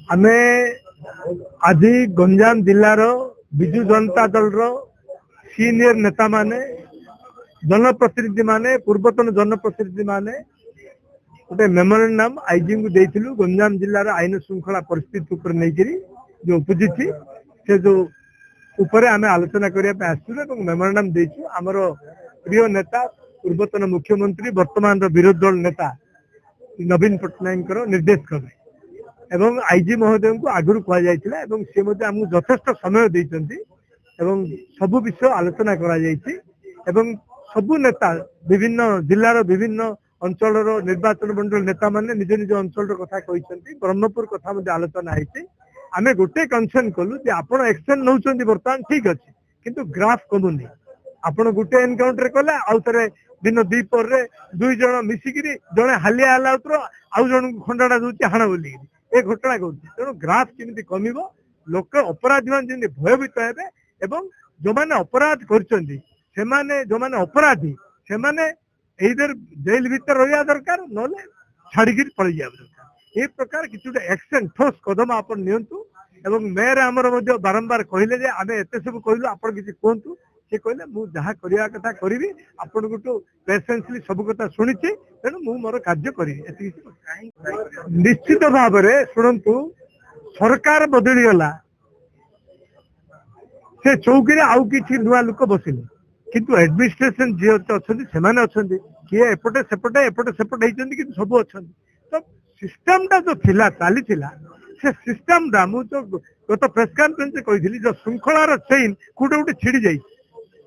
आमे आज गंजाम जिलार विजु जनता दल सीनियर नेता माने जनप्रतिनिधि माने पूर्वतन जनप्रतिनिधि माने गोटे मेमोरेंडम आईजी को देइथिलु गंजाम जिलार आईन श्रृंखला परिस्थिति उपर नहीं जो उपजी से जो ऊपर आम आलोचना करने आसलु मेमोरेंडम देचु आमर प्रिय नेता पूर्वतन मुख्यमंत्री वर्तमान विरोधी दल नेता नवीन पट्टनायक निर्देश क्रमे एवं आईजी महोदय को आगुरी कहुला सी आमको यथेष्ट समय देते सबु विषय आलोचना कर सबु नेता विभिन्न जिलार विभिन्न अंचल निर्वाचन मंडल नेता माने निज निज अंचल कथा कहते ब्रह्मपुर कथा आलोचना होती आमे गोटे कनसर्न कलु जे आपण एक्शन नौचंदी बर्तमान ठीक अच्छे किंतु ग्राफ कमुनी आपण गोटे एनकाउंटर कले आउ थे दिन दीपर रे दुई जन मिसिकी जड़े हालिया हला आउ जन खंडाटा दूसरी हाण बोलिकी ए घटना कौन तेणु ग्राफ केमी कम लोक अपराधी मान भयभीत हे जो मैंने अपराध करने जो मैंने अपराधी से जेल भीतर रहा दरकार ना छाड़ी पलि जा दरकार ये प्रकार किसी एक्शन ठोस कदम आप नियंतु एवं मेयर आमर बारंबार कहले जे आमे एते सब कहलु आपण किसी कहतु से कहले मु जहाँ करवा कथा करी आपण को पेशेंसली सब कथा शुणी तेणु मु मोर कार्य करी निश्चित भाव में शुणु सरकार बदली गला से चौकी आउ कि नुआ लोक बसिले किंतु एडमिनिस्ट्रेशन जी अच्छा किए एपटे सेपटे एपटे सेपटे होती सब अच्छा तो सिस्टमटा जो थिला चली से सिस्टमटा मुझे गत प्रेस कॉन्फ्रेंस कही जो श्रृंखलार चेन कोटे गोटे छिड़ी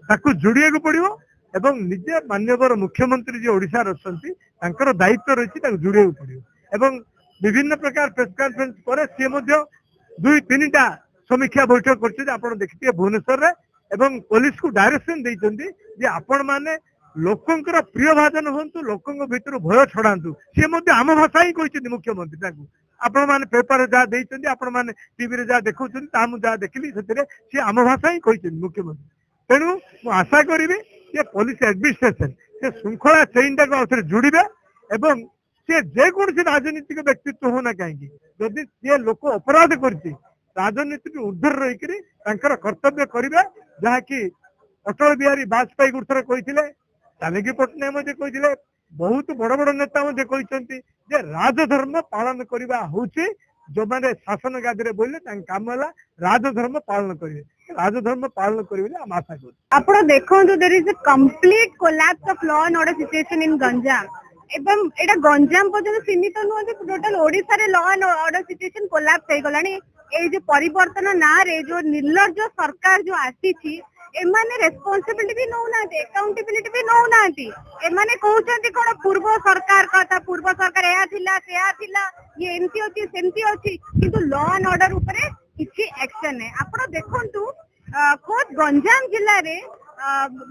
जाकू जोड़िया पड़ो एवं निजे माननीय मुख्यमंत्री जी ओडिशा अच्छा दायित्व रही जोड़िया पड़ो एवं विभिन्न प्रकार प्रेस कॉन्फ्रेंस पर सी दुई तीन टा समीक्षा बैठक कर देखिए भुवनेश्वर एवं पुलिस को डायरेक्शन देते आपण मैंने लोकंर प्रिय भाजन हूँ लोकों भीतर भय छड़ातु सी आम भाषा ही कहते मुख्यमंत्री आपण मैंने पेपर जहाँ देते आपण मैंने टीवी जहाँ देखा जहाँ देखिली सी आम भाषा ही कहते मुख्यमंत्री तेणु मु आशा करी जे पुलिस एडमिनिस्ट्रेशन से श्रृंखला चेन टाक जोड़े एवं सी जेकोसी राजनीतिक व्यक्तित्व होना कहीं जदि सी लोक अपराध कर राजनीति ऊर्धर रही कर्तव्य करेंगे जहाँकि अटल बिहारी वाजपेयी गुरुथर कहते जानकी पट्टनायक कहते बहुत बड़ बड़ नेता कहते राजधर्म पालन करवा हूँ जो मैंने शासन गादी बोले काम है राजधर्म पालन करेंगे राजधर्म पालन करेंगे आम आशा कर आप देखो there is a complete collapse of law and order situation in Ganjam एवं एटा गंजाम पर्यंत सीमित नुहति टोटल ओडिशा रे law and order situation collapse हो गलानी ए जो परिवर्तन ना रे जो निर्लज्ज सरकार जो आसी एमाने रेस्पॉन्सिबिलिटी भी नौ नांती अकाउंटेबिलिटी भी नौ नांती एमाने कहउछंती कोन पूर्व सरकार कथा पूर्व सरकार एया थिला ये एमती अछि सेमती अछि किंतु लॉ एंड ऑर्डर ऊपर किछि एक्शन है आपण देखंतु खोद गंजाम जिल्ला रे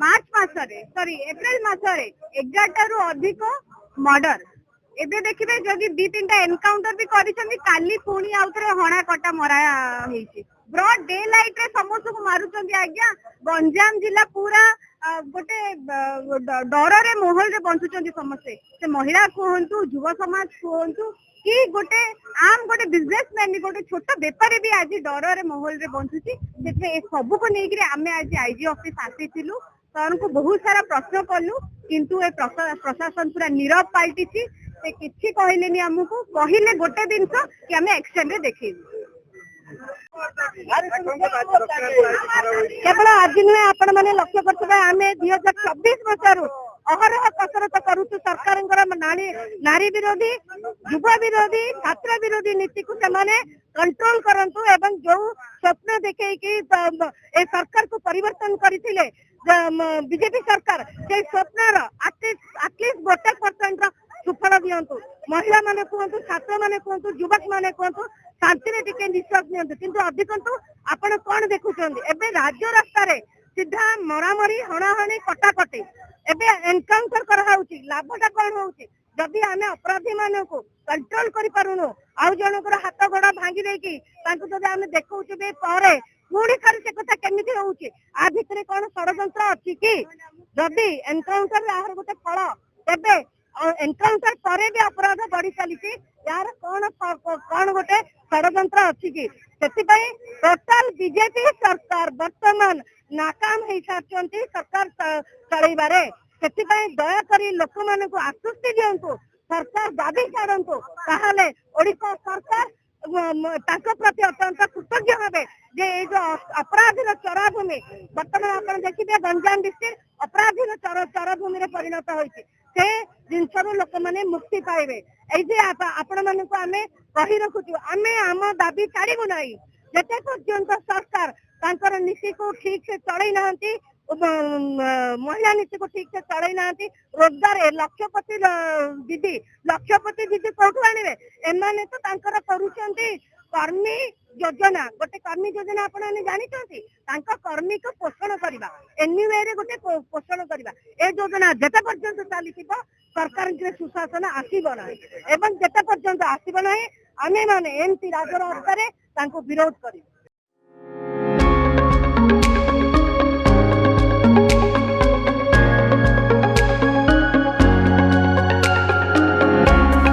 मार्च मासरे सॉरी एप्रिल मासरे 11 रु अधिक मर्डर एबे देखिबे जदि दी तीनटा एनकाउंटर भी करिसंती काली पुणी आउतरे हणा कटा मरा हेछि ब्रॉड डे लाइट रे समस्त को मारुचंती आज्ञा गंजाम जिला पूरा गोटे डर रे माहौल रे बंचुचंती समस्ते से महिला कहंतु युवा समाज कहंतु कि गोटे आम गोटे बिजनेसमैन गोटे छोट बेपारी भी आज डर रे माहौल रे बंचुची से सब को लेकर आम आज आईजी ऑफिस आसीथिलु को बहुत सारा प्रश्न कलु किंतु ए प्रशासन पूरा नीरव पाल्टी से किछि कहलेनी हमकु कहिले गोटे दिन कि आम एक्शन रे देखिबु केवल आज नुहे आपण मैंने लक्ष्य करते आम 2024 मसीह अहरह कसरत करुचु सरकार नारी विरोधी युव विरोधी छात्र विरोधी नीति को कंट्रोल करंतु एवं जो स्वप्न देखे ए सरकार को परिवर्तन करथिले बीजेपी सरकार से स्वप्नर एटलिस्ट 1% सुफल दियंतु महिला माने कहतु छात्र माने कहतु युवक माने कहतु शांति रे टिके निश्वास नियंतु किंतु अधिकंतु आपण कोन देखुचंदी एबे राज्य रास्ता रे सीधा मरामरी हणाहणी कटाकटी एबे एनकाउंटर करा होउची लाभटा कोन होउची जदि आमे अपराधी माने को कंट्रोल करि पारुनो आउ जनकर हाथ गोड़ा भांगी देकी तांको जदि आमे देखौची बे पारे पुणी कर से कथा केमिति होउची आ भितरे कोन षडयंत्र अछि कि जदि एनकाउंटर आहर गोटे फल तेबे एनकाउंटर पर भी अपराध बढ़ी चली यार कौन गोटे षड्यंत्र अच्छी कि टोटाल बीजेपी सरकार वर्तमान नाकाम हो सारी सरकार चलैबारे दयाकोरी लोक मान आश्वस्ति दिंतु सरकार दाबी छाड़ू ताहले ओडिशा सरकार प्रति अत्यंत कृतज्ञ हे जे जो अपराधीर चराभूमि बर्तमान आप देखिए गंजाम डिस्ट्रिक्ट अपराधीर चराभूमि परिणत होती से जिनसर लोक मैंने मुक्ति पाइबे आपण मान आम कही रखुचु आम आम दाबी छाड़ू ना जिते पर्यंत सरकार नीति को ठीक से चलई ना महिला नीति को ठीक से चलई ना रोजगार लक्षपति दीदी कौटू आने एमाने तो करुचंती कर्मी योजना गोटे कर्मी योजना आपण जानी कर्मी को पोषण करवा एनवे रे गोटे पोषण करवा ए योजना जेते पर्यंत चली सरकार सुशासन आसीब ना एवं जेते पर्यंत आसीब ना आमे माने एमती राजर हस्तारे विरोध करिबा।